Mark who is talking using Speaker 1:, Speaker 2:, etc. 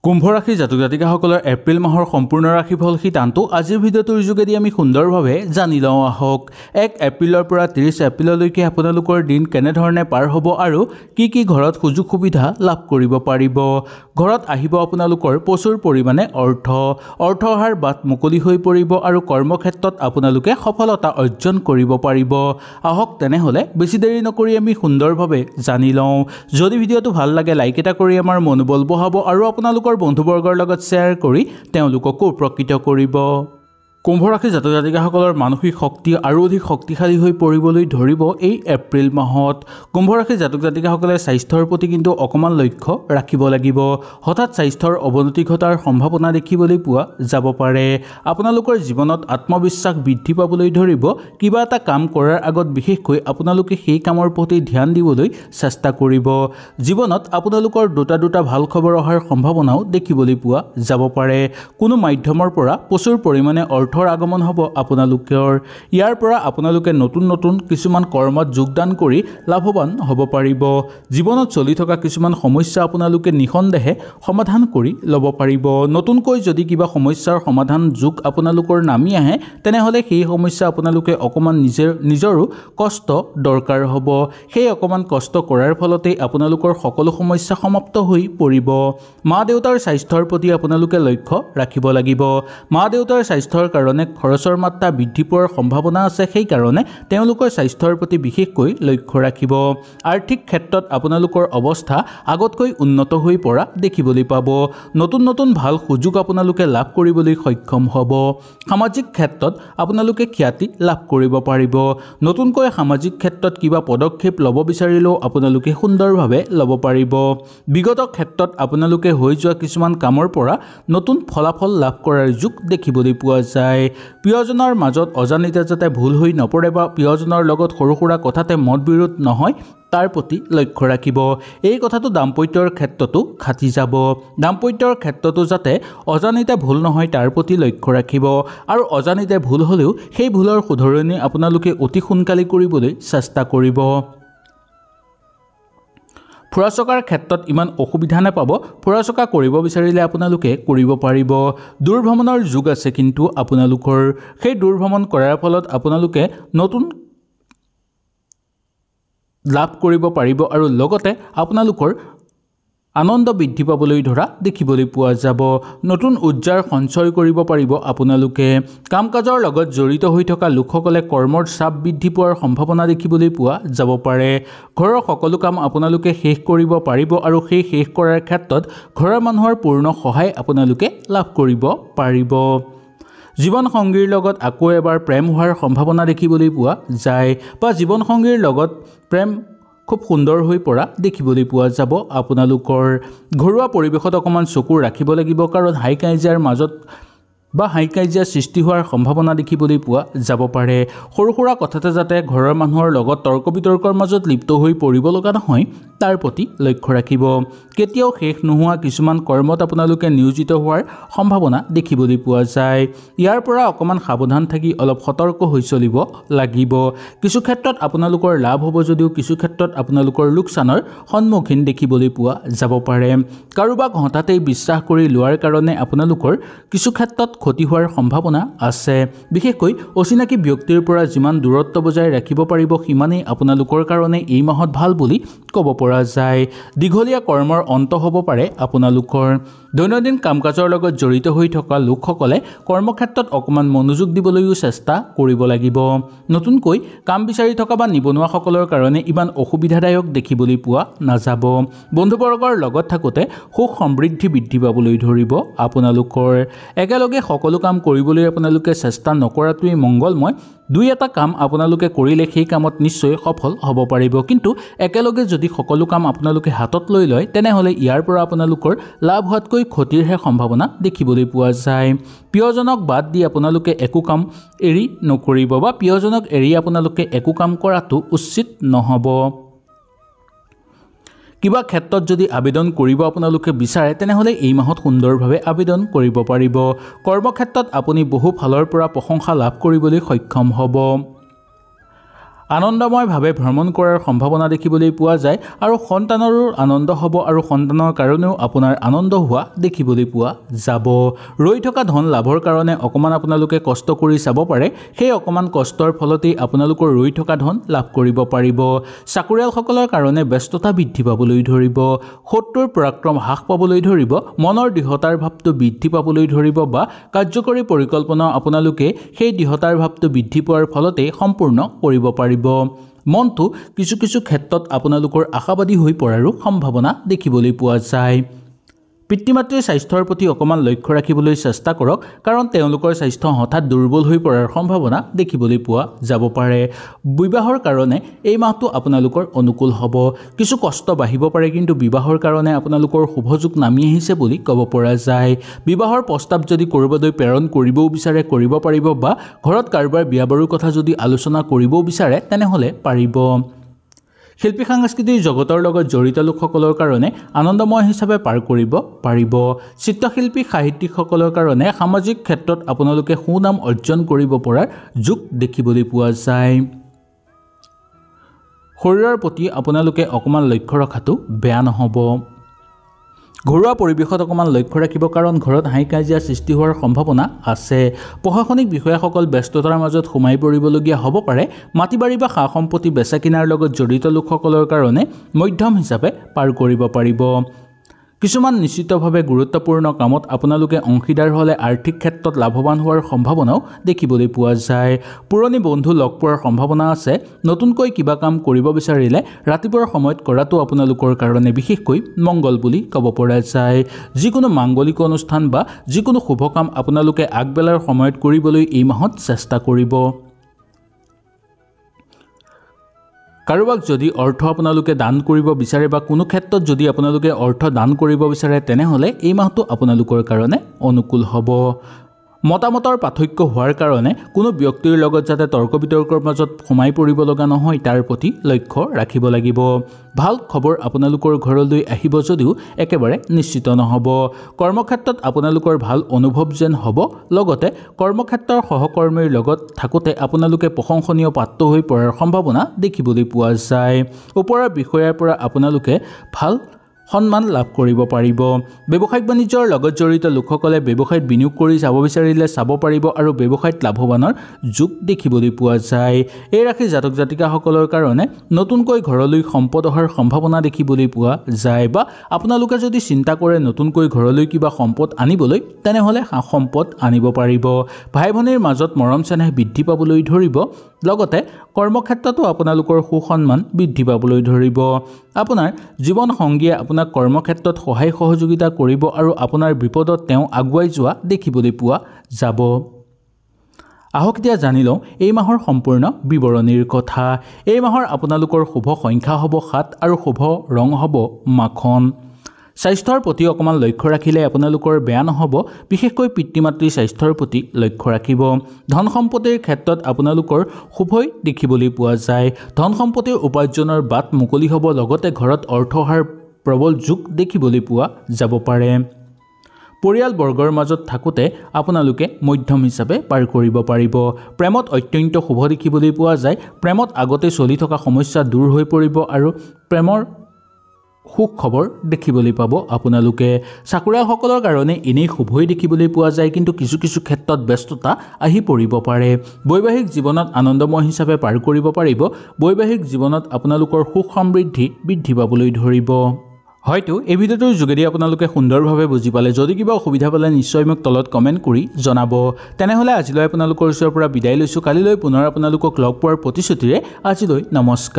Speaker 1: কুম্ভ ৰাশিৰ জাতক জাতিকাসকলৰ এপ্ৰিল মাহৰ সম্পূৰ্ণ ৰাশিফল সিদ্ধান্ত আজিৰ ভিডিঅ'টোৰ যোগেদি আমি সুন্দৰভাৱে জানি লওঁ আহক। 1 এপ্ৰিলৰ পৰা 30 এপ্ৰিললৈকে আপোনালোকৰ দিন কেনেধৰণে পাৰ হ'ব আৰু কি ঘৰত সুযোগ সুবিধা লাভ কৰিব পাৰিব। ঘৰত আহিব আপোনালোকৰ প্ৰচুৰ পৰিমাণে অৰ্থ অহাৰ বাট মুকলি হৈ পৰিব আৰু কৰ্মক্ষেত্ৰত আপোনালোকে সফলতা অৰ্জন কৰিব পাৰিব। আহক তেনেহ'লে বেছি দেৰি নকৰি আমি সুন্দৰভাৱে জানি লওঁ। যদি ভিডিঅ'টো ভাল লাগে লাইক এটা কৰি আমাৰ মনোবল বঢ়াব আৰু আপোনালোকৰ বন্ধুবৰ্গৰ লগত শ্বেয়াৰ কৰি তেওঁলোককো উপকৃত কৰিব। কুম্ভ ৰাশিৰ জাতক জাতিকাসকলৰ মানসিক শক্তি আৰু অধিক শক্তিশালী হৈ পৰিবলৈ ধৰিব এই এপ্ৰিল মাহত। কুম্ভ ৰাশিৰ জাতক জাতিকাসকলে স্বাস্থ্যৰ প্ৰতি কিন্তু অকণমান লক্ষ্য ৰাখিব লাগিব। হঠাৎ স্বাস্থ্যৰ অৱনতি ঘটাৰ সম্ভাৱনা দেখিবলৈ পোৱা যাব পাৰে। আপোনালোকৰ জীৱনত আত্মবিশ্বাস বৃদ্ধি পাবলৈ ধৰিব। কিবা এটা কাম কৰাৰ আগত বিশেষকৈ আপোনালোকে সেই কামৰ প্ৰতি ধ্যান দিবলৈ চেষ্টা কৰিব। জীৱনত আপোনালোকৰ দুটা ভাল খবৰ অহাৰ সম্ভাৱনাও দেখিবলৈ পোৱা যাব পাৰে। কোনো মাধ্যমৰ পৰা প্ৰচুৰ পৰিমাণে অৰ্থৰ আগমন হ'ব আপোনালোকৰ। ইয়াৰ পৰা আপোনালোকে নতুন কিছুমান কৰ্মত যোগদান কৰি লাভৱান হ'ব পাৰিব। জীৱনত চলি থকা কিছুমান সমস্যা আপোনালোকে নিঃসন্দেহে সমাধান কৰি ল'ব পাৰিব। নতুনকৈ যদি কিবা সমস্যাৰ সমাধান যোগ আপোনালোকৰ নামি আহে তেনেহ'লে সেই সমস্যা আপোনালোকে অকণমান নিজৰো কষ্ট দৰকাৰ হ'ব। সেই অকণমান কষ্ট কৰাৰ ফলতেই আপোনালোকৰ সকলো সমস্যা সমাপ্ত হৈ পৰিব। মা দেউতাৰ স্বাস্থ্যৰ প্ৰতি আপোনালোকে লক্ষ্য ৰাখিব লাগিব। মা দেউতাৰ স্বাস্থ্যৰ কাৰণে খৰচৰ মাত্ৰা বৃদ্ধি পোৱাৰ সম্ভাৱনা আছে। সেইকাৰণে তেওঁলোকৰ স্বাস্থ্যৰ প্ৰতি বিশেষকৈ লক্ষ্য ৰাখিব। আৰ্থিক ক্ষেত্ৰত আপোনালোকৰ অৱস্থা আগতকৈ উন্নত হৈ পৰা দেখিবলৈ পাব। নতুন ভাল সুযোগ আপোনালোকে লাভ কৰিবলৈ সক্ষম হ'ব। সামাজিক ক্ষেত্ৰত আপোনালোকে খ্যাতি লাভ কৰিব পাৰিব। নতুনকৈ সামাজিক ক্ষেত্ৰত কিবা পদক্ষেপ ল'ব বিচাৰিলেও আপোনালোকে সুন্দৰভাৱে ল'ব পাৰিব। বিগত ক্ষেত্ৰত আপোনালোকে হৈ যোৱা কিছুমান কামৰ পৰা নতুন ফলাফল লাভ কৰাৰ যোগ দেখিবলৈ পোৱা যায়। প্ৰিয়জনৰ মাজত অজানিতে যাতে ভুল হৈ নপৰে বা প্ৰিয়জনৰ লগত সৰু সুৰা কথাতে মত বিৰোধ নহয় তাৰ প্ৰতি লক্ষ্য ৰাখিব। এই কথাটো দাম্পত্যৰ ক্ষেত্ৰতো খাটি যাব। দাম্পত্যৰ ক্ষেত্ৰতো যাতে অজানিতে ভুল নহয় তাৰ প্ৰতি লক্ষ্য ৰাখিব আৰু অজানিতে ভুল হ'লেও সেই ভুলৰ শুধৰণি আপোনালোকে অতি সোনকালে কৰিবলৈ চেষ্টা কৰিব। ফুৰা চকাৰ ক্ষেত্ৰত ইমান অসুবিধা নাপাব। ফুৰা চকা কৰিব বিচাৰিলে আপোনালোকে কৰিব পাৰিব। দূৰ ভ্ৰমণৰ যোগ আছে কিন্তু আপোনালোকৰ সেই দূৰ ভ্ৰমণ কৰাৰ ফলত আপোনালোকে নতুন লাভ কৰিব পাৰিব আৰু লগতে আপোনালোকৰ আনন্দ বৃদ্ধি পাবলৈ ধৰা দেখিবলৈ পোৱা যাব। নতুন উৰ্জাৰ সঞ্চয় কৰিব পাৰিব আপোনালোকে। কাম কাজৰ লগত জড়িত হৈ থকা লোকসকলে কৰ্মৰ চাপ বৃদ্ধি পোৱাৰ সম্ভাৱনা দেখিবলৈ পোৱা যাব পাৰে। ঘৰৰ সকলো কাম আপোনালোকে শেষ কৰিব পাৰিব আৰু সেই শেষ কৰাৰ ক্ষেত্ৰত ঘৰৰ মানুহৰ পূৰ্ণ সহায় আপোনালোকে লাভ কৰিব পাৰিব। জীৱনসংগীৰ লগত আকৌ এবাৰ প্ৰেম হোৱাৰ সম্ভাৱনা দেখিবলৈ পোৱা যায় বা জীৱনসংগীৰ লগত প্ৰেম খুব সুন্দৰ হৈ পৰা দেখিবলৈ পোৱা যাব আপোনালোকৰ। ঘৰুৱা পৰিৱেশত অকণমান চকু ৰাখিব লাগিব কাৰণ হাই কাজিয়াৰ মাজত বা হাই কাজিয়া সৃষ্টি হোৱাৰ সম্ভাৱনা দেখিবলৈ পোৱা যাব পাৰে। সৰু সুৰা কথাতে যাতে ঘৰৰ মানুহৰ লগত তৰ্ক বিতৰ্কৰ মাজত লিপ্ত হৈ পৰিব লগা নহয় তাৰ প্ৰতি লক্ষ্য ৰাখিব। কেতিয়াও শেষ নোহোৱা কিছুমান কৰ্মত আপোনালোকে নিয়োজিত হোৱাৰ সম্ভাৱনা দেখিবলৈ পোৱা যায়। ইয়াৰ পৰা অকণমান সাৱধান থাকি অলপ সতৰ্ক হৈ চলিব লাগিব। কিছু ক্ষেত্ৰত আপোনালোকৰ লাভ হ'ব যদিও কিছু ক্ষেত্ৰত আপোনালোকৰ লোকচানৰ সন্মুখীন দেখিবলৈ পোৱা যাব পাৰে। কাৰোবাক হঠাতেই বিশ্বাস কৰি লোৱাৰ কাৰণে আপোনালোকৰ কিছু ক্ষেত্ৰত ক্ষতি হোৱাৰ সম্ভাৱনা আছে। বিশেষকৈ অচিনাকি ব্যক্তিৰ পৰা যিমান দূৰত্ব বজাই ৰাখিব পাৰিব সিমানেই আপোনালোকৰ কাৰণে এই মাহত ভাল বুলি ক'ব পৰা যায়। দীঘলীয়া কৰ্মৰ অন্ত হ'ব পাৰে আপোনালোকৰ। দৈনন্দিন কাম কাজৰ লগত জড়িত হৈ থকা লোকসকলে কৰ্মক্ষেত্ৰত অকণমান মনোযোগ দিবলৈও চেষ্টা কৰিব লাগিব। নতুনকৈ কাম বিচাৰি থকা বা নিবনুৱাসকলৰ কাৰণে ইমান অসুবিধাদায়ক দেখিবলৈ পোৱা নাযাব। বন্ধুবৰ্গৰ লগত থাকোঁতে সুখ সমৃদ্ধি বৃদ্ধি পাবলৈ ধৰিব আপোনালোকৰ। একেলগে সকলো কাম কৰিবলৈ আপোনালোকে চেষ্টা নকৰাটোৱেই মংগলময়। দুই এটা কাম আপোনালোকে কৰিলে সেই কামত নিশ্চয় সফল হ'ব পাৰিব কিন্তু একেলগে যদি সকলো কাম আপোনালোকে হাতত লৈ লয় তেনেহ'লে ইয়াৰ পৰা আপোনালোকৰ লাভ হোৱাতকৈ ক্ষতিৰহে সম্ভাৱনা দেখিবলৈ পোৱা যায়। প্ৰিয়জনক বাদ দি আপোনালোকে একো কাম এৰি নকৰিব বা প্ৰিয়জনক এৰি আপোনালোকে একো কাম কৰাটো উচিত নহ'ব। কিবা ক্ষেত্ৰত যদি আবেদন কৰিব আপোনালোকে বিচাৰে তেনেহ'লে এই মাহত সুন্দৰভাৱে আবেদন কৰিব পাৰিব। কৰ্মক্ষেত্ৰত আপুনি বহু ফালৰ পৰা প্ৰশংসা লাভ কৰিবলৈ সক্ষম হ'ব। আনন্দময়ভাৱে ভ্ৰমণ কৰাৰ সম্ভাৱনা দেখিবলৈ পোৱা যায় আৰু সন্তানৰো আনন্দ হ'ব আৰু সন্তানৰ কাৰণেও আপোনাৰ আনন্দ হোৱা দেখিবলৈ পোৱা যাব। ৰৈ থকা ধন লাভৰ কাৰণে অকণমান আপোনালোকে কষ্ট কৰি চাব পাৰে, সেই অকণমান কষ্টৰ ফলতেই আপোনালোকৰ ৰৈ থকা ধন লাভ কৰিব পাৰিব। চাকৰিয়ালসকলৰ কাৰণে ব্যস্ততা বৃদ্ধি পাবলৈ ধৰিব, শত্ৰুৰ পৰাক্ৰম হ্ৰাস পাবলৈ ধৰিব, মনৰ দৃঢ়তাৰ ভাৱটো বৃদ্ধি পাবলৈ ধৰিব বা কাৰ্যকৰী পৰিকল্পনা আপোনালোকে সেই দৃঢ়তাৰ ভাৱটো বৃদ্ধি পোৱাৰ ফলতেই সম্পূৰ্ণ কৰিব পাৰিব। মনটো কিছু কিছু ক্ষেত্ৰত আপোনালোকৰ আশাবাদী হৈ পৰাৰো সম্ভাৱনা দেখিবলৈ পোৱা যায়। পিতৃ মাতৃৰ স্বাস্থ্যৰ প্ৰতি অকণমান লক্ষ্য ৰাখিবলৈ চেষ্টা কৰক, কাৰণ তেওঁলোকৰ স্বাস্থ্য হঠাৎ দুৰ্বল হৈ পৰাৰ সম্ভাৱনা দেখিবলৈ পোৱা যাব পাৰে। বিবাহৰ কাৰণে এই মাহটো আপোনালোকৰ অনুকূল হ'ব। কিছু কষ্ট বাঢ়িব পাৰে, কিন্তু বিবাহৰ কাৰণে আপোনালোকৰ শুভযোগ নামি আহিছে বুলি ক'ব পৰা যায়। বিবাহৰ প্ৰস্তাৱ যদি ক'ৰবালৈ প্ৰেৰণ কৰিবও বিচাৰে কৰিব পাৰিব, বা ঘৰত কাৰোবাৰ বিয়া বাৰুৰ কথা যদি আলোচনা কৰিবও বিচাৰে তেনেহ'লে পাৰিব। শিল্পী সাংস্কৃতিক জগতৰ লগত জড়িত লোকসকলৰ কাৰণে আনন্দময় হিচাপে পাৰ কৰিব পাৰিব। চিত্ৰশিল্পী সাহিত্যিকসকলৰ কাৰণে সামাজিক ক্ষেত্ৰত আপোনালোকে সুনাম অৰ্জন কৰিব পৰাৰ যোগ দেখিবলৈ পোৱা যায়। শৰীৰৰ প্ৰতি আপোনালোকে অকণমান লক্ষ্য ৰখাটো বেয়া নহ'ব। ঘৰুৱা পৰিৱেশত অকণমান লক্ষ্য ৰাখিব, কাৰণ ঘৰত হাই কাজিয়া সৃষ্টি হোৱাৰ সম্ভাৱনা আছে। প্ৰশাসনিক বিষয়াসকল ব্যস্ততাৰ মাজত সোমাই পৰিবলগীয়া হ'ব পাৰে। মাটি বাৰী বা সা সম্পত্তি বেচা কিনাৰ লগত জড়িত লোকসকলৰ কাৰণে মধ্যম হিচাপে পাৰ কৰিব পাৰিব। কিছুমান নিশ্চিতভাৱে গুৰুত্বপূৰ্ণ কামত আপোনালোকে অংশীদাৰ হ'লে আৰ্থিক ক্ষেত্ৰত লাভৱান হোৱাৰ সম্ভাৱনাও দেখিবলৈ পোৱা যায়। পুৰণি বন্ধু লগ পোৱাৰ সম্ভাৱনা আছে। নতুনকৈ কিবা কাম কৰিব বিচাৰিলে ৰাতিপুৱাৰ সময়ত কৰাটো আপোনালোকৰ কাৰণে বিশেষকৈ মংগল বুলি ক'ব পৰা যায়। যিকোনো মাংগলিক অনুষ্ঠান বা যিকোনো শুভ কাম আপোনালোকে আগবেলাৰ সময়ত কৰিবলৈ এই মাহত চেষ্টা কৰিব। কাৰোবাক যদি অৰ্থ আপোনালোকে দান কৰিব বিচাৰে বা কোনো ক্ষেত্ৰত যদি আপোনালোকে অৰ্থ দান কৰিব বিচাৰে তেনেহ'লে এই মাহটো আপোনালোকৰ কাৰণে অনুকূল হ'ব। মতামতৰ পাৰ্থক্য হোৱাৰ কাৰণে কোনো ব্যক্তিৰ লগত যাতে তৰ্ক বিতৰ্কৰ মাজত সোমাই পৰিব লগা নহয় তাৰ প্ৰতি লক্ষ্য ৰাখিব লাগিব। ভাল খবৰ আপোনালোকৰ ঘৰলৈ আহিব যদিও একেবাৰে নিশ্চিত নহ'ব। কৰ্মক্ষেত্ৰত আপোনালোকৰ ভাল অনুভৱ যেন হ'ব, লগতে কৰ্মক্ষেত্ৰৰ সহকৰ্মীৰ লগত থাকোঁতে আপোনালোকে প্ৰশংসনীয় পাত্ৰ হৈ পৰাৰ সম্ভাৱনা দেখিবলৈ পোৱা যায়। ওপৰৰ বিষয়াৰ পৰা আপোনালোকে ভাল সন্মান লাভ কৰিব পাৰিব। ব্যৱসায়িক বাণিজ্যৰ লগত জড়িত লোকসকলে ব্যৱসায়ত বিনিয়োগ কৰি যাব বিচাৰিলে চাব পাৰিব আৰু ব্যৱসায়ত লাভৱানৰ যোগ দেখিবলৈ পোৱা যায়। এই ৰাশিৰ জাতক জাতিকাসকলৰ কাৰণে নতুনকৈ ঘৰলৈ সম্পদ অহাৰ সম্ভাৱনা দেখিবলৈ পোৱা যায়, বা আপোনালোকে যদি চিন্তা কৰে নতুনকৈ ঘৰলৈ কিবা সম্পদ আনিবলৈ তেনেহ'লে সম্পদ আনিব পাৰিব। ভাই ভনীৰ মাজত মৰম চেনেহ বৃদ্ধি পাবলৈ ধৰিব, লগতে কৰ্মক্ষেত্ৰতো আপোনালোকৰ সুসন্মান বৃদ্ধি পাবলৈ ধৰিব। আপোনাৰ জীৱন সংগীয়ে আপোনাক কৰ্মক্ষেত্ৰত সহায় সহযোগিতা কৰিব আৰু আপোনাৰ বিপদত তেওঁ আগুৱাই যোৱা দেখিবলৈ পোৱা যাব। আহক এতিয়া জানি লওঁ এই মাহৰ সম্পূৰ্ণ বিৱৰণীৰ কথা। এই মাহৰ আপোনালোকৰ শুভ সংখ্যা হ'ব 7 আৰু শুভ ৰং হ'ব মাখন। স্বাস্থ্যৰ প্ৰতি অকণমান লক্ষ্য ৰাখিলে আপোনালোকৰ বেয়া নহ'ব, বিশেষকৈ পিতৃ মাতৃৰ স্বাস্থ্যৰ প্ৰতি লক্ষ্য ৰাখিব। ধন সম্পত্তিৰ ক্ষেত্ৰত আপোনালোকৰ শুভই দেখিবলৈ পোৱা যায়। ধন সম্পত্তিৰ উপাৰ্জনৰ বাট মুকলি হ'ব, লগতে ঘৰত অৰ্থ অহাৰ প্ৰবল যোগ দেখিবলৈ পোৱা যাব পাৰে। পৰিয়ালবৰ্গৰ মাজত থাকোঁতে আপোনালোকে মধ্যম হিচাপে পাৰ কৰিব পাৰিব। প্ৰেমত অত্যন্ত শুভ দেখিবলৈ পোৱা যায়। প্ৰেমত আগতে চলি থকা সমস্যা দূৰ হৈ পৰিব আৰু প্ৰেমৰ সুখ খবৰ দেখিবলৈ পাব আপোনালোকে। চাকৰিয়ালসকলৰ কাৰণে এনেই শুভই দেখিবলৈ পোৱা যায়, কিন্তু কিছু কিছু ক্ষেত্ৰত ব্যস্ততা আহি পৰিব পাৰে। বৈবাহিক জীৱনত আনন্দময় হিচাপে পাৰ কৰিব পাৰিব। বৈবাহিক জীৱনত আপোনালোকৰ সুখ সমৃদ্ধি বৃদ্ধি পাবলৈ ধৰিব। হয়তো এই ভিডিঅ'টোৰ যোগেদি আপোনালোকে সুন্দৰভাৱে বুজি পালে। যদি কিবা অসুবিধা পালে নিশ্চয় মোক তলত কমেণ্ট কৰি জনাব। তেনেহ'লে আজিলৈ আপোনালোকৰ ওচৰৰ পৰা বিদায় লৈছোঁ। কালিলৈ পুনৰ আপোনালোকক লগ পোৱাৰ প্ৰতিশ্ৰুতিৰে আজিলৈ নমস্কাৰ।